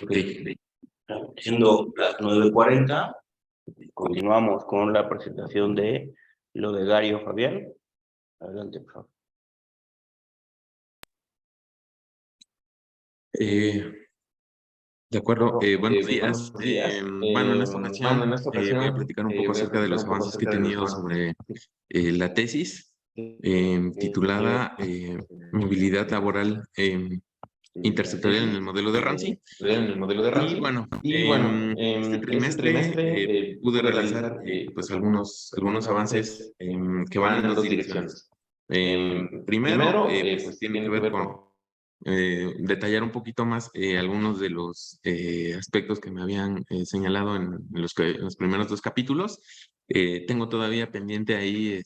Ok, siendo las 9:40, continuamos con la presentación de lo de Dario Fabián. Adelante, por favor. De acuerdo, buenos días. Buenos días. Bueno, en esta Bueno, en ocasión esta voy a ocasión platicar un poco voy a acerca de platicar los un poco avances que he acerca de los tenido avances sobre la tesis que titulada Movilidad Laboral la Intersectorial en el tesis modelo de Ramsey. en el modelo de Y Ramsey. bueno, Y bueno, este este trimestre trimestre pude pude realizar realizar pues algunos algunos avances avances que que van van en en dos dos direcciones. direcciones. Primero, Primero, pues pues tiene que tiene que ver ver con con detallar un poquito más algunos de los aspectos que me habían señalado en los primeros dos capítulos. Tengo todavía pendiente ahí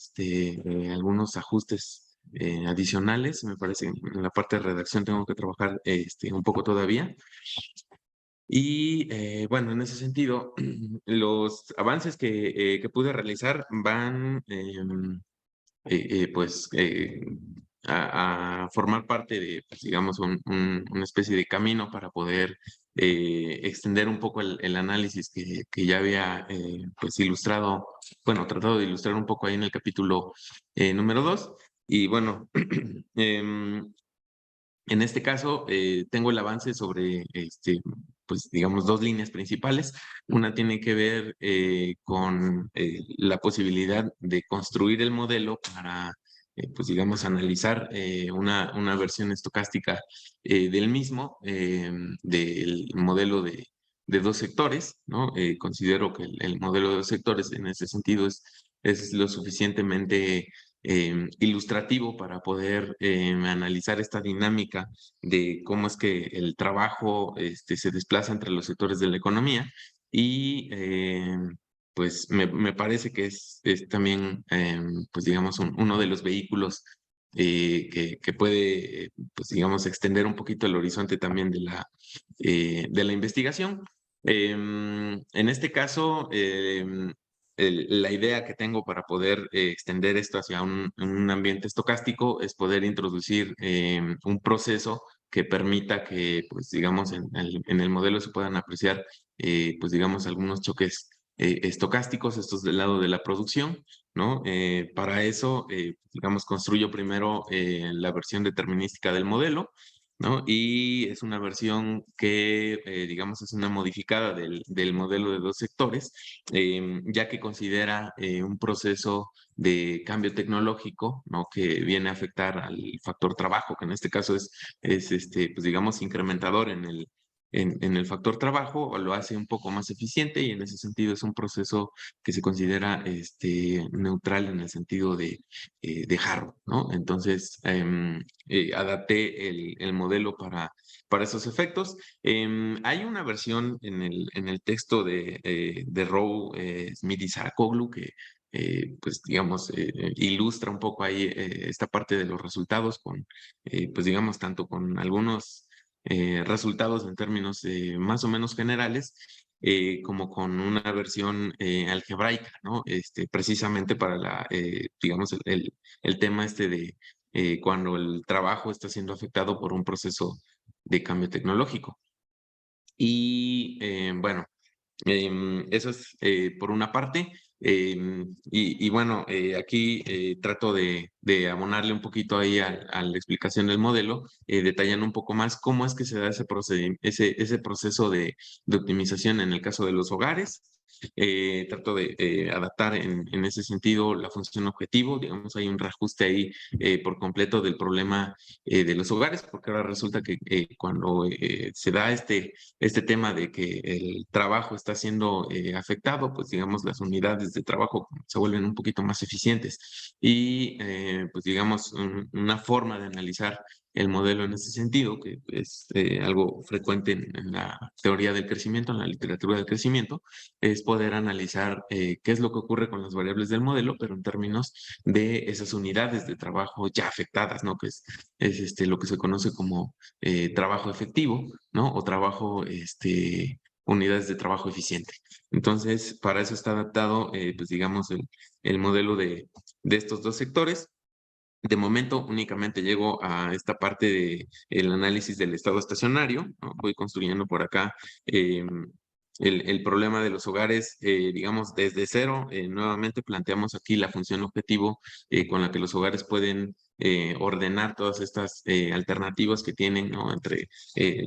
algunos ajustes adicionales. Me parece que en la parte de redacción tengo que trabajar un poco todavía. Y bueno, en ese sentido, los avances que pude realizar van pues a formar parte de, pues, digamos, una especie de camino para poder extender un poco el análisis que ya había pues ilustrado, bueno, tratado de ilustrar un poco ahí en el capítulo número 2. Y bueno, en este caso, tengo el avance sobre, pues digamos, dos líneas principales. Una tiene que ver con la posibilidad de construir el modelo para, pues digamos, analizar una versión estocástica del mismo, del modelo de dos sectores, ¿no? Considero que el modelo de dos sectores en ese sentido es lo suficientemente ilustrativo para poder analizar esta dinámica de cómo es que el trabajo se desplaza entre los sectores de la economía y pues me parece que es también, pues digamos, uno de los vehículos que puede, pues digamos, extender un poquito el horizonte también de la investigación. En este caso, la idea que tengo para poder extender esto hacia un ambiente estocástico es poder introducir un proceso que permita que, pues, digamos, en el modelo se puedan apreciar, pues, digamos, algunos choques estocásticos, estos del lado de la producción, ¿no? Para eso, digamos, construyo primero la versión determinística del modelo, ¿no? Y es una versión que, digamos, es una modificada del modelo de dos sectores, ya que considera un proceso de cambio tecnológico, ¿no? Que viene a afectar al factor trabajo, que en este caso es pues digamos, incrementador en el factor trabajo, o lo hace un poco más eficiente, y en ese sentido es un proceso que se considera neutral en el sentido de Harvard, ¿no? Entonces, adapté el modelo para esos efectos. Hay una versión en el texto de Rowe, Smith y Saracoglu que, pues, digamos, ilustra un poco ahí esta parte de los resultados con, pues, digamos, tanto con algunos resultados en términos más o menos generales, como con una versión algebraica, ¿no? Precisamente para digamos, el tema de cuando el trabajo está siendo afectado por un proceso de cambio tecnológico. Y bueno, eso es por una parte. Y bueno, aquí trato de abonarle un poquito ahí a la explicación del modelo, detallando un poco más cómo es que se da ese proceso de optimización en el caso de los hogares. Trato de adaptar en ese sentido la función objetivo. Digamos, hay un reajuste ahí por completo del problema de los hogares, porque ahora resulta que cuando se da este tema de que el trabajo está siendo afectado, pues digamos las unidades de trabajo se vuelven un poquito más eficientes. Y pues digamos una forma de analizar el modelo en ese sentido, que es algo frecuente en la teoría del crecimiento, en la literatura del crecimiento, es poder analizar qué es lo que ocurre con las variables del modelo, pero en términos de esas unidades de trabajo ya afectadas, ¿no? Que es lo que se conoce como trabajo efectivo, ¿no? O trabajo, unidades de trabajo eficiente. Entonces, para eso está adaptado, pues digamos, el modelo de estos dos sectores. De momento únicamente llego a esta parte de el análisis del estado estacionario, ¿no? Voy construyendo por acá el problema de los hogares, digamos, desde cero. Nuevamente planteamos aquí la función objetivo con la que los hogares pueden ordenar todas estas alternativas que tienen, ¿no? Entre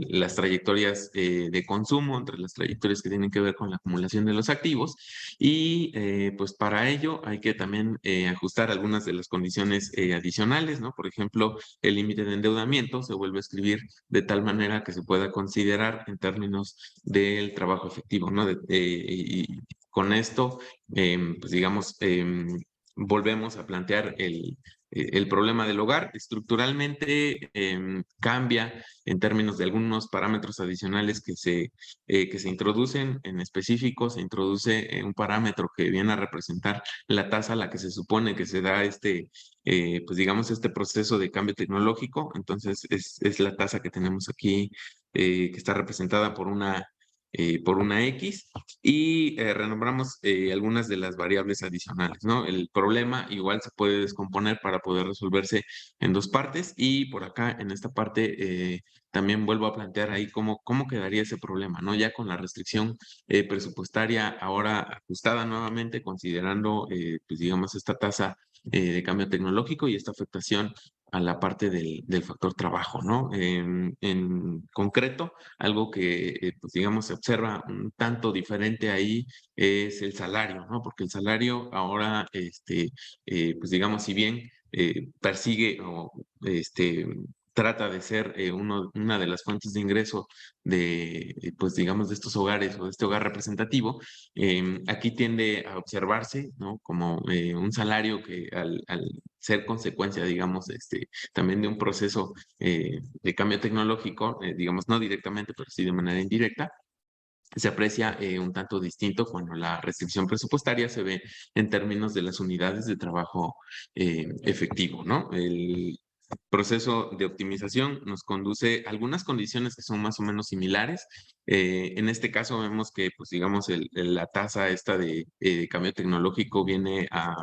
las trayectorias de consumo, entre las trayectorias que tienen que ver con la acumulación de los activos. Y pues para ello hay que también ajustar algunas de las condiciones adicionales, ¿no? Por ejemplo, el límite de endeudamiento se vuelve a escribir de tal manera que se pueda considerar en términos del trabajo efectivo, ¿no? Y con esto, pues digamos, volvemos a plantear el problema del hogar. Estructuralmente cambia en términos de algunos parámetros adicionales que se introducen. En específico, se introduce un parámetro que viene a representar la tasa a la que se supone que se da pues digamos, este proceso de cambio tecnológico. Entonces, es la tasa que tenemos aquí, que está representada por una X, y renombramos algunas de las variables adicionales, ¿no? El problema igual se puede descomponer para poder resolverse en dos partes, y por acá en esta parte también vuelvo a plantear ahí cómo quedaría ese problema, ¿no? Ya con la restricción presupuestaria ahora ajustada nuevamente, considerando, pues digamos, esta tasa de cambio tecnológico y esta afectación a la parte del factor trabajo, ¿no? En concreto, algo que, pues digamos, se observa un tanto diferente ahí es el salario, ¿no? Porque el salario ahora, pues digamos, si bien persigue o trata de ser una de las fuentes de ingreso pues digamos, de estos hogares o de este hogar representativo, aquí tiende a observarse, ¿no? Como un salario que al ser consecuencia, digamos, también de un proceso de cambio tecnológico, digamos, no directamente, pero sí de manera indirecta, se aprecia un tanto distinto cuando la restricción presupuestaria se ve en términos de las unidades de trabajo efectivo, ¿no? El proceso de optimización nos conduce a algunas condiciones que son más o menos similares. En este caso vemos que, pues digamos, la tasa esta de cambio tecnológico viene a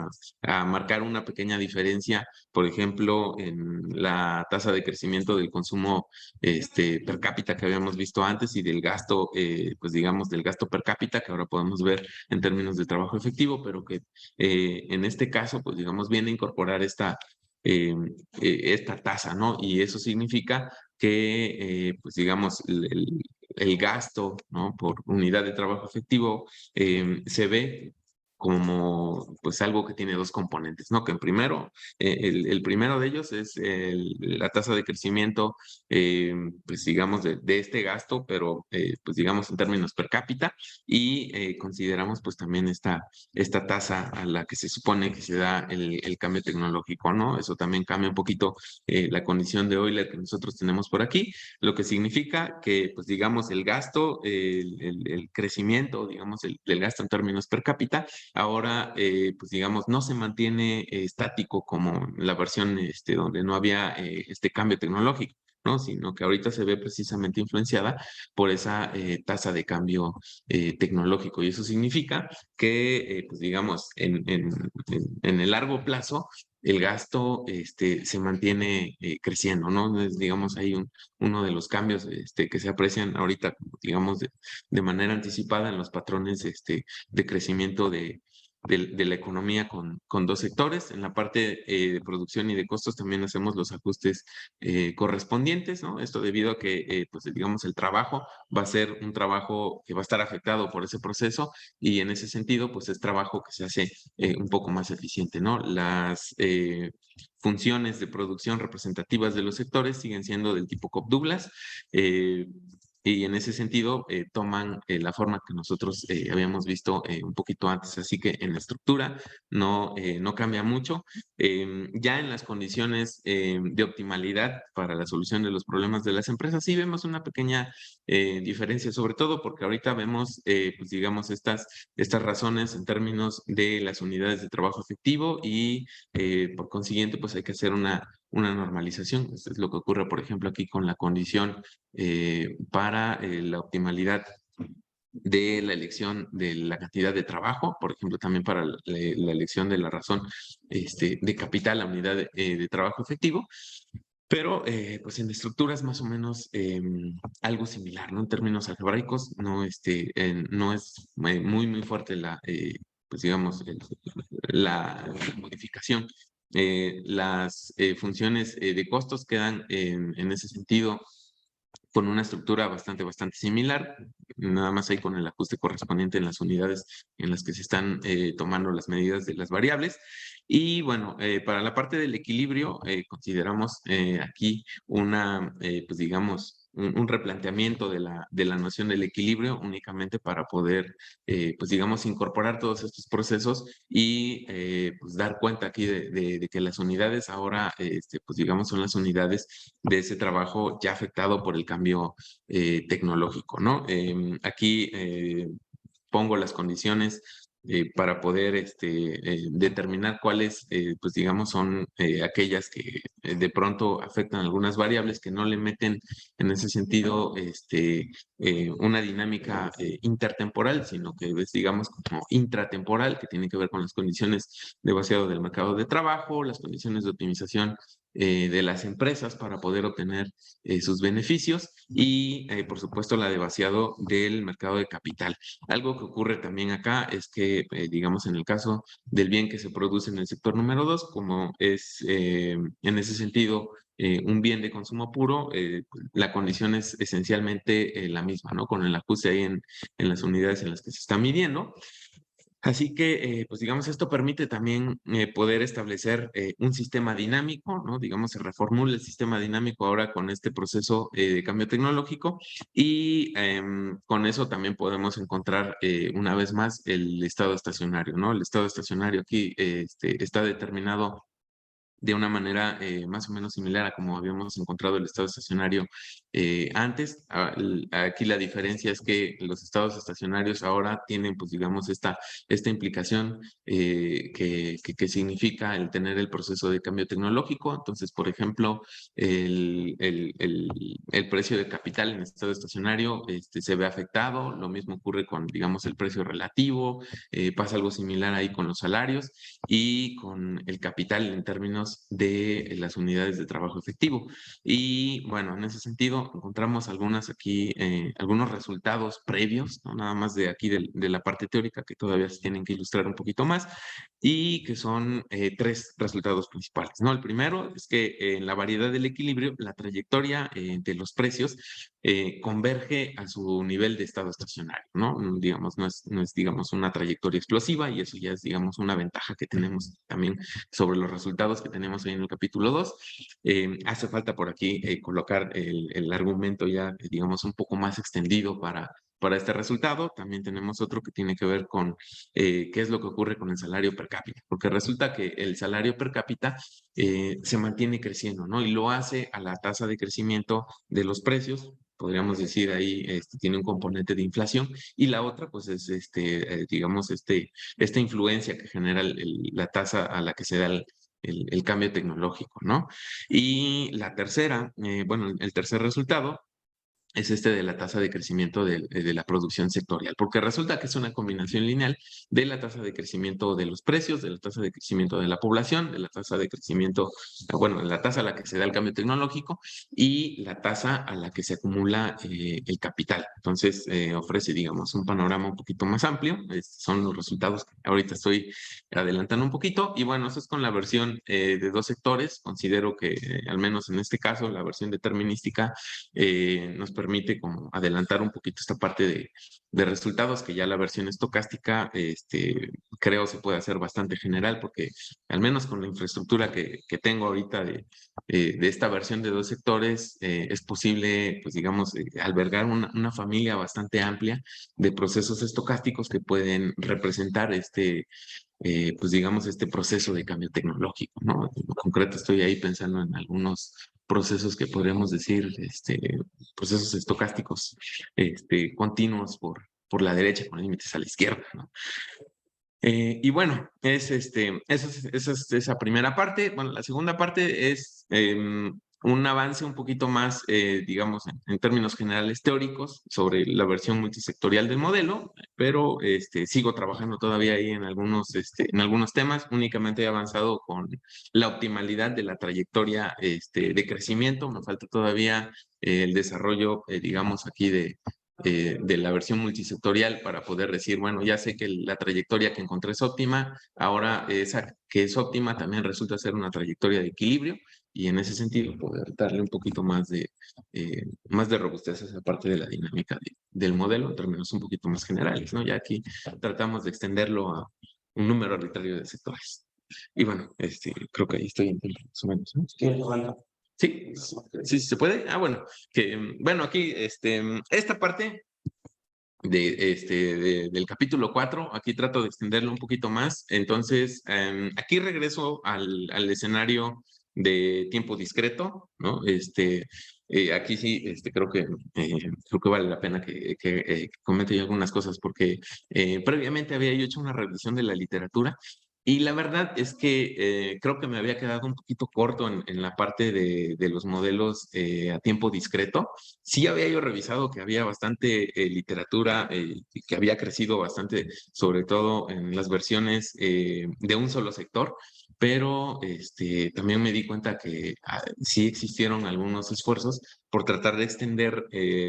marcar una pequeña diferencia, por ejemplo, en la tasa de crecimiento del consumo per cápita que habíamos visto antes, y del gasto, pues digamos, del gasto per cápita que ahora podemos ver en términos de trabajo efectivo, pero que en este caso, pues digamos, viene a incorporar esta tasa, ¿no? Y eso significa que, pues digamos, el gasto, ¿no? Por unidad de trabajo efectivo se ve como pues algo que tiene dos componentes, ¿no? Que en primero, el primero de ellos es la tasa de crecimiento, pues digamos, de este gasto, pero pues digamos en términos per cápita, y consideramos pues también esta tasa a la que se supone que se da el cambio tecnológico, ¿no? Eso también cambia un poquito la condición de Euler que nosotros tenemos por aquí, lo que significa que, pues digamos, el gasto, el crecimiento, digamos, del gasto en términos per cápita, ahora, pues digamos, no se mantiene estático como la versión donde no había este cambio tecnológico, ¿no? Sino que ahorita se ve precisamente influenciada por esa tasa de cambio tecnológico. Y eso significa que, pues digamos, en el largo plazo, el gasto se mantiene creciendo, ¿no? Es, digamos, ahí uno de los cambios que se aprecian ahorita, digamos, de manera anticipada en los patrones de crecimiento de la economía con dos sectores. En la parte de producción y de costos también hacemos los ajustes correspondientes, ¿no? Esto debido a que, pues digamos, el trabajo va a ser un trabajo que va a estar afectado por ese proceso, y en ese sentido, pues es trabajo que se hace un poco más eficiente, ¿no? Las funciones de producción representativas de los sectores siguen siendo del tipo Cobb-Douglas, y en ese sentido toman la forma que nosotros habíamos visto un poquito antes, así que en la estructura no cambia mucho. Ya en las condiciones de optimalidad para la solución de los problemas de las empresas sí vemos una pequeña diferencia, sobre todo porque ahorita vemos, pues digamos, estas razones en términos de las unidades de trabajo efectivo, y por consiguiente, pues hay que hacer una normalización. Esto es lo que ocurre, por ejemplo, aquí con la condición para la optimalidad de la elección de la cantidad de trabajo, por ejemplo, también para la elección de la razón de capital, la unidad de trabajo efectivo, pero pues en estructuras más o menos algo similar, ¿no? En términos algebraicos, no es muy fuerte pues digamos, la modificación. Las funciones de costos quedan en ese sentido con una estructura bastante similar, nada más ahí con el ajuste correspondiente en las unidades en las que se están tomando las medidas de las variables. Y bueno, para la parte del equilibrio, consideramos aquí pues digamos, un replanteamiento de la noción del equilibrio únicamente para poder, pues digamos, incorporar todos estos procesos y pues dar cuenta aquí de que las unidades ahora, pues digamos, son las unidades de ese trabajo ya afectado por el cambio tecnológico, ¿no? Aquí pongo las condiciones para poder determinar cuáles, pues digamos, son aquellas que de pronto afectan algunas variables que no le meten en ese sentido una dinámica intertemporal, sino que es, digamos, como intratemporal, que tiene que ver con las condiciones de vaciado del mercado de trabajo, las condiciones de optimización de las empresas para poder obtener sus beneficios y, por supuesto, la de vaciado del mercado de capital. Algo que ocurre también acá es que, digamos, en el caso del bien que se produce en el sector número 2, como es en ese sentido un bien de consumo puro, la condición es esencialmente la misma, ¿no? Con el ajuste ahí en las unidades en las que se está midiendo. Así que, pues digamos, esto permite también poder establecer un sistema dinámico, ¿no? Digamos, se reformula el sistema dinámico ahora con este proceso de cambio tecnológico y con eso también podemos encontrar una vez más el estado estacionario, ¿no? El estado estacionario aquí está determinado de una manera más o menos similar a como habíamos encontrado el estado estacionario antes. Aquí la diferencia es que los estados estacionarios ahora tienen, pues digamos, esta implicación que significa el tener el proceso de cambio tecnológico. Entonces, por ejemplo, el precio de capital en estado estacionario se ve afectado. Lo mismo ocurre con, digamos, el precio relativo. Pasa algo similar ahí con los salarios y con el capital en términos de las unidades de trabajo efectivo. Y bueno, en ese sentido encontramos algunos resultados previos, ¿no? Nada más de aquí de la parte teórica que todavía se tienen que ilustrar un poquito más y que son tres resultados principales, ¿no? El primero es que en la variedad del equilibrio, la trayectoria de los precios converge a su nivel de estado estacionario, ¿no? Digamos, no es, digamos, una trayectoria explosiva y eso ya es, digamos, una ventaja que tenemos también sobre los resultados que tenemos ahí en el capítulo 2. Hace falta por aquí colocar el argumento ya, digamos, un poco más extendido para este resultado. También tenemos otro que tiene que ver con qué es lo que ocurre con el salario per cápita, porque resulta que el salario per cápita se mantiene creciendo, ¿no? Y lo hace a la tasa de crecimiento de los precios. Podríamos decir ahí, tiene un componente de inflación y la otra, pues es, digamos, esta influencia que genera la tasa a la que se da el cambio tecnológico, ¿no? Y la tercera, bueno, el tercer resultado es de la tasa de crecimiento de la producción sectorial, porque resulta que es una combinación lineal de la tasa de crecimiento de los precios, de la tasa de crecimiento de la población, de la tasa de crecimiento, bueno, la tasa a la que se da el cambio tecnológico y la tasa a la que se acumula el capital. Entonces, ofrece, digamos, un panorama un poquito más amplio. Estos son los resultados que ahorita estoy adelantando un poquito. Y bueno, eso es con la versión de dos sectores. Considero que, al menos en este caso, la versión determinística nos permite como adelantar un poquito esta parte de resultados, que ya la versión estocástica creo se puede hacer bastante general, porque al menos con la infraestructura que tengo ahorita de esta versión de dos sectores, es posible, pues digamos, albergar una familia bastante amplia de procesos estocásticos que pueden representar pues digamos, este proceso de cambio tecnológico, ¿no? En concreto estoy ahí pensando en algunos procesos que podríamos decir, procesos estocásticos, continuos por la derecha con límites a la izquierda, ¿no? Y bueno, esa es esa primera parte. Bueno, la segunda parte es un avance un poquito más, digamos, en términos generales teóricos sobre la versión multisectorial del modelo, pero sigo trabajando todavía ahí en algunos temas. Únicamente he avanzado con la optimalidad de la trayectoria de crecimiento. Me falta todavía el desarrollo, digamos, aquí de la versión multisectorial para poder decir, bueno, ya sé que la trayectoria que encontré es óptima, ahora esa que es óptima también resulta ser una trayectoria de equilibrio y en ese sentido poder darle un poquito más de robustez a esa parte de la dinámica del modelo en términos un poquito más generales, ¿no? Ya aquí tratamos de extenderlo a un número arbitrario de sectores. Y bueno, creo que ahí estoy en tiempo, más o menos, ¿no? ¿Quieres aguantar? Sí, sí, se puede. Ah, bueno, bueno, aquí, esta parte del capítulo 4, aquí trato de extenderlo un poquito más. Entonces, aquí regreso al escenario de tiempo discreto, ¿no? Aquí sí, creo que vale la pena que comente yo algunas cosas porque previamente había yo hecho una revisión de la literatura y la verdad es que creo que me había quedado un poquito corto en la parte de los modelos a tiempo discreto. Sí había yo revisado que había bastante literatura que había crecido bastante, sobre todo en las versiones de un solo sector, pero también me di cuenta que sí existieron algunos esfuerzos por tratar de extender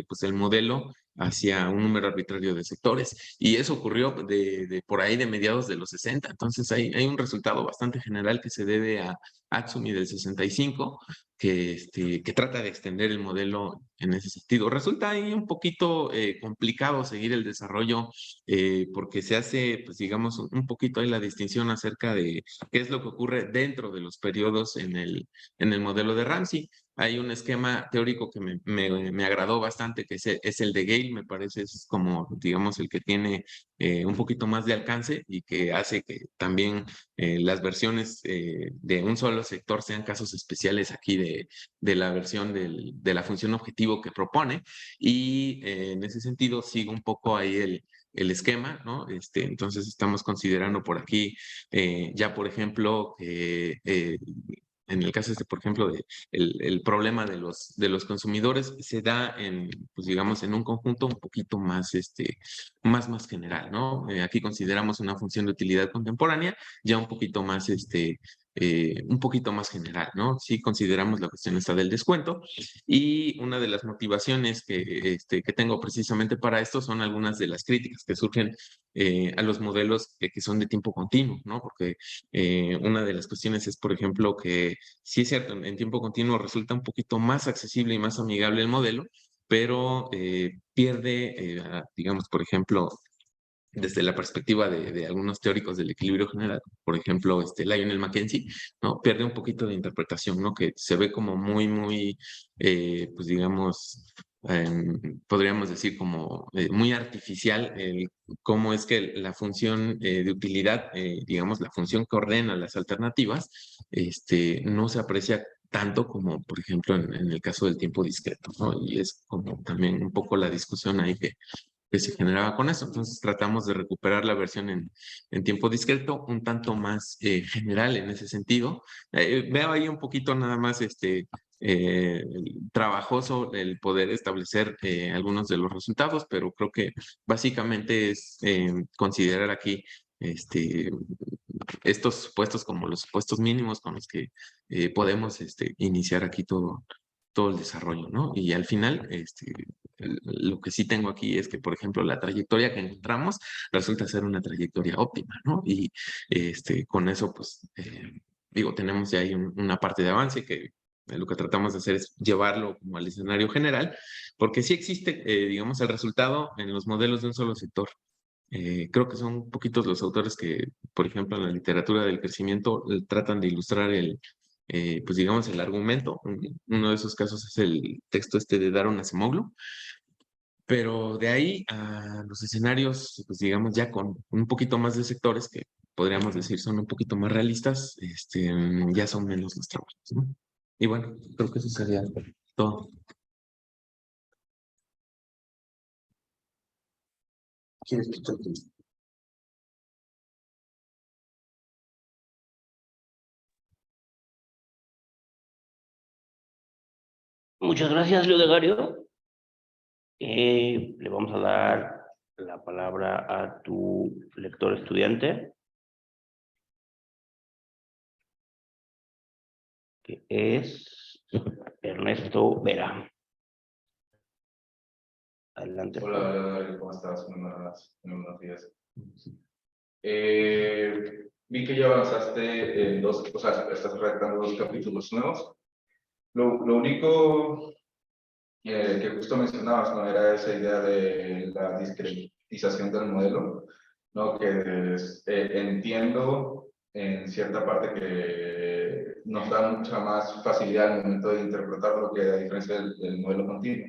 pues el modelo hacia un número arbitrario de sectores. Y eso ocurrió de por ahí de mediados de los 60. Entonces hay un resultado bastante general que se debe a Atsumi del 65, que trata de extender el modelo en ese sentido. Resulta ahí un poquito complicado seguir el desarrollo porque se hace, pues digamos, un poquito ahí la distinción acerca de qué es lo que ocurre dentro de los periodos en el modelo de Ramsey. Hay un esquema teórico que me agradó bastante, que es el de Gale, me parece, es como, digamos, el que tiene un poquito más de alcance y que hace que también las versiones de un solo sector sean casos especiales aquí de la versión de la función objetivo que propone. Y en ese sentido sigo un poco ahí el esquema, ¿no? Entonces estamos considerando por aquí ya, por ejemplo, en el caso por ejemplo, el problema de los consumidores se da pues digamos, en un conjunto un poquito más general, ¿no? Aquí consideramos una función de utilidad contemporánea ya un poquito más general, ¿no? Sí consideramos la cuestión esta del descuento y una de las motivaciones que tengo precisamente para esto son algunas de las críticas que surgen a los modelos que son de tiempo continuo, ¿no? Porque una de las cuestiones es, por ejemplo, que sí es cierto, en tiempo continuo resulta un poquito más accesible y más amigable el modelo, pero pierde, digamos, por ejemplo, desde la perspectiva de algunos teóricos del equilibrio general, por ejemplo, Lionel Mackenzie, ¿no? Pierde un poquito de interpretación, ¿no? Que se ve como muy, pues digamos, podríamos decir como muy artificial cómo es que la función de utilidad, digamos, la función que ordena las alternativas, no se aprecia tanto como, por ejemplo, en el caso del tiempo discreto, ¿no? Y es como también un poco la discusión ahí que se generaba con eso. Entonces tratamos de recuperar la versión en tiempo discreto, un tanto más general en ese sentido. Veo ahí un poquito nada más trabajoso el poder establecer algunos de los resultados, pero creo que básicamente es considerar aquí estos supuestos como los supuestos mínimos con los que podemos iniciar aquí todo el desarrollo, ¿no? Y al final, lo que sí tengo aquí es que, por ejemplo, la trayectoria que encontramos resulta ser una trayectoria óptima, ¿no? Y con eso, pues, digo, tenemos ya ahí una parte de avance que lo que tratamos de hacer es llevarlo como al escenario general, porque sí existe, digamos, el resultado en los modelos de un solo sector. Creo que son poquitos los autores que, por ejemplo, en la literatura del crecimiento tratan de ilustrar pues digamos, el argumento. Uno de esos casos es el texto de Daron Acemoglu, pero de ahí a los escenarios, pues digamos, ya con un poquito más de sectores que podríamos decir son un poquito más realistas, ya son menos los trabajos, ¿no? Y bueno, creo que eso sería todo. ¿Quieres quitar tu Muchas gracias, Leodegario. Le vamos a dar la palabra a tu lector estudiante, que es Ernesto Vera. Adelante. Hola, hola, ¿cómo estás? Muy buenos días. Vi que ya avanzaste en dos, o sea, estás redactando 2 capítulos nuevos. Lo único que justo mencionabas, ¿no? Era esa idea de la discretización del modelo, ¿no? Que entiendo en cierta parte que nos da mucha más facilidad al momento de interpretarlo que a diferencia del modelo continuo.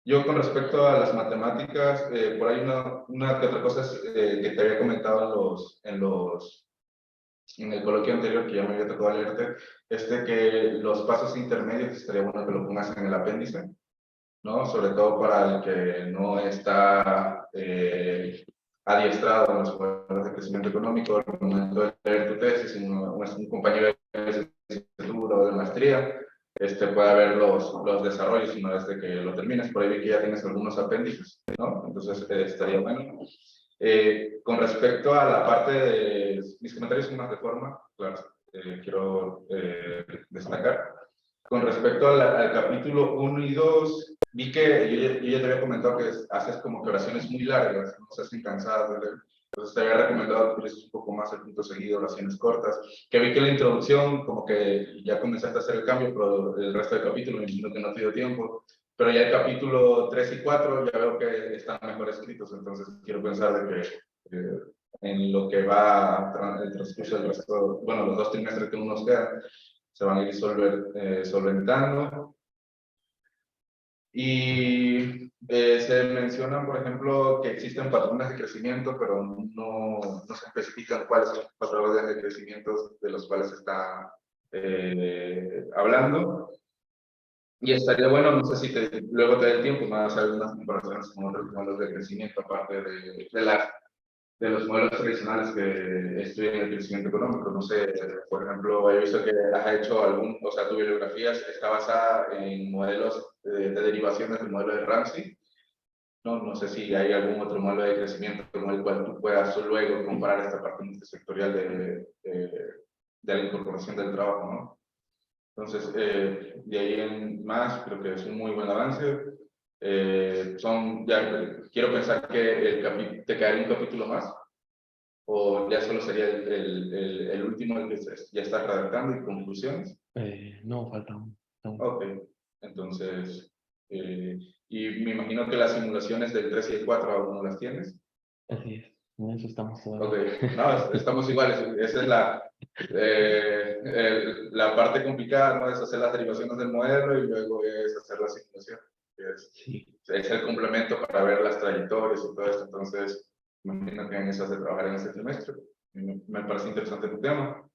Yo con respecto a las matemáticas, por ahí una que otra cosa que te había comentado en el coloquio anterior que ya me había tocado leerte, que los pasos intermedios estaría bueno que lo pongas en el apéndice, ¿no? Sobre todo para el que no está adiestrado en los modelos de crecimiento económico al momento de leer tu tesis, un compañero de licenciatura o de maestría, pueda ver los desarrollos una vez de que lo termines. Por ahí vi que ya tienes algunos apéndices, ¿no? Entonces estaría bueno. Con respecto a la parte de mis comentarios son más de forma, claro, quiero destacar. Con respecto al capítulo 1 y 2, vi que yo ya te había comentado que haces como que oraciones muy largas, no se hacen cansadas de leer. Entonces te había recomendado que utilices un poco más el punto seguido, oraciones cortas. Que vi que la introducción, como que ya comenzaste a hacer el cambio, pero el resto del capítulo me imagino que no te dio tiempo. Pero ya el capítulo 3 y 4 ya veo que están mejor escritos, entonces quiero pensar de que en lo que va el transcurso del resto, bueno, los 2 trimestres que nos quedan, se van a ir solventando. Y se mencionan, por ejemplo, que existen patrones de crecimiento, pero no se especifican cuáles son los patrones de crecimiento de los cuales se está hablando. Y estaría bueno, no sé si luego te dé el tiempo, más hacer algunas comparaciones con otros modelos de crecimiento, aparte de los modelos tradicionales que estudian el crecimiento económico. No sé, por ejemplo, he visto que has hecho o sea, tu bibliografía está basada en modelos de derivaciones del modelo de Ramsey. No sé si hay algún otro modelo de crecimiento con el cual tú puedas luego comparar esta parte multisectorial de la incorporación del trabajo, ¿no? Entonces, de ahí en más, creo que es un muy buen avance. Quiero pensar que te quedaría un capítulo más, o ya solo sería el último, el que ya está redactando y conclusiones. No, falta uno. Ok, entonces, y me imagino que las simulaciones del 3 y el 4 aún no las tienes. Así es, en eso estamos Ok, todavía. no, estamos iguales. Esa es la parte complicada, ¿no? Es hacer las derivaciones del modelo y luego es hacer la simulación. Es el complemento para ver las trayectorias y todo esto. Entonces, me imagino que en eso hace trabajar en este trimestre. Me parece interesante tu tema,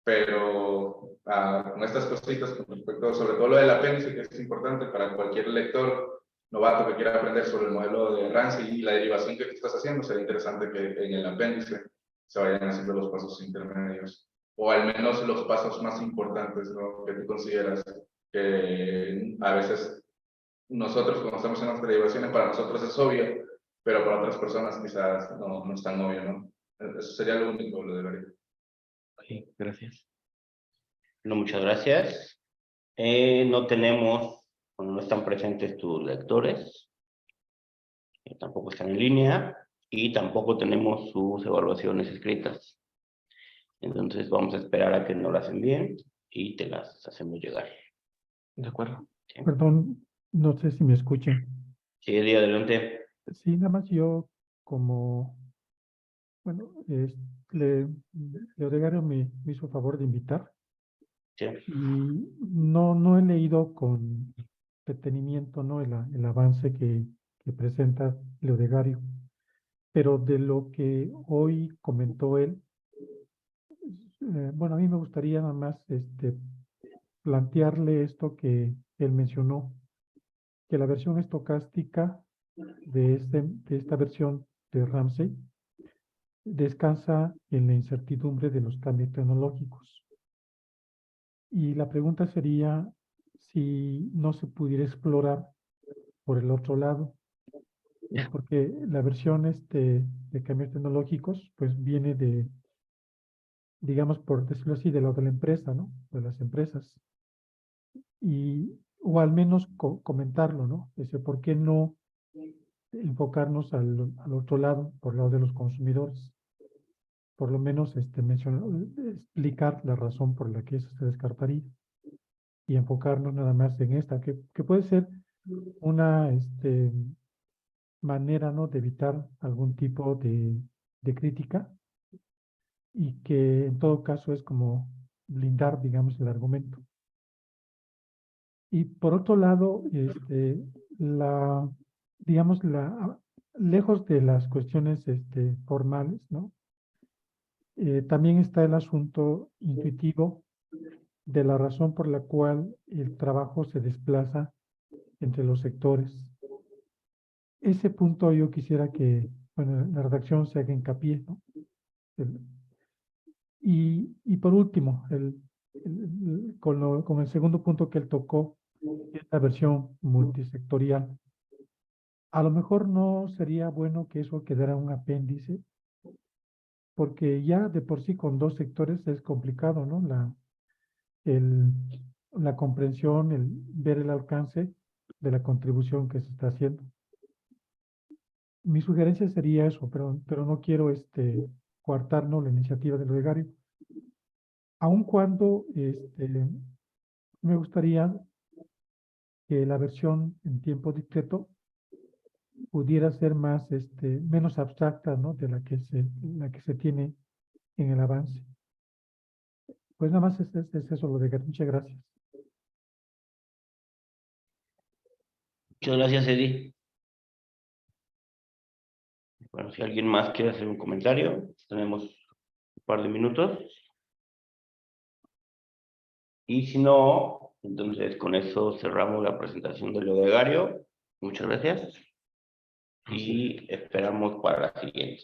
pero con estas cositas, con respecto, sobre todo lo del apéndice, que es importante para cualquier lector novato que quiera aprender sobre el modelo de Ramsey y la derivación que tú estás haciendo, sería interesante que en el apéndice se vayan haciendo los pasos intermedios, o al menos los pasos más importantes, ¿no? Que tú consideras que a veces nosotros cuando estamos en las derivaciones, para nosotros es obvio, pero para otras personas quizás no es tan obvio, ¿no? Eso sería lo único, lo de la Ok, gracias. No, muchas gracias. No tenemos, bueno, no están presentes tus lectores, tampoco están en línea, y tampoco tenemos sus evaluaciones escritas. Entonces vamos a esperar a que nos las envíen y te las hacemos llegar. De acuerdo. ¿Sí? Perdón, no sé si me escuchen. Sí, Eddie, adelante. Sí, nada más yo como, bueno, Leodegario me hizo favor de invitar Sí. y no he leído con detenimiento, ¿no? El avance que presenta Leodegario, pero de lo que hoy comentó él, bueno, a mí me gustaría nada más plantearle esto que él mencionó, que la versión estocástica de esta versión de Ramsey descansa en la incertidumbre de los cambios tecnológicos. Y la pregunta sería si no se pudiera explorar por el otro lado, porque la versión de cambios tecnológicos pues viene de, digamos, por decirlo así, de lo de la empresa, ¿no? De las empresas. O al menos comentarlo, ¿no? ¿Por qué no enfocarnos al otro lado, por el lado de los consumidores? Por lo menos explicar la razón por la que eso se descartaría y enfocarnos nada más en esta, que puede ser una manera, ¿no?, de evitar algún tipo de crítica y que en todo caso es como blindar, digamos, el argumento. Y por otro lado, digamos, lejos de las cuestiones formales, ¿no? También está el asunto intuitivo de la razón por la cual el trabajo se desplaza entre los sectores. Ese punto yo quisiera que, bueno, la redacción se haga hincapié, ¿no? Y por último, con el segundo punto que él tocó, es la versión multisectorial. A lo mejor no sería bueno que eso quedara un apéndice, porque ya de por sí con dos sectores es complicado, ¿no? La comprensión, el ver el alcance de la contribución que se está haciendo. Mi sugerencia sería eso, pero no quiero coartarnos la iniciativa del Legario. Aun cuando me gustaría que la versión en tiempo discreto pudiera ser menos abstracta, ¿no?, de la que se tiene en el avance. Pues nada más es eso lo de muchas gracias. Muchas gracias, Eddie. Bueno, si alguien más quiere hacer un comentario, tenemos un par de minutos. Y si no, entonces con eso cerramos la presentación del Legario. Muchas gracias. Y esperamos para la siguiente.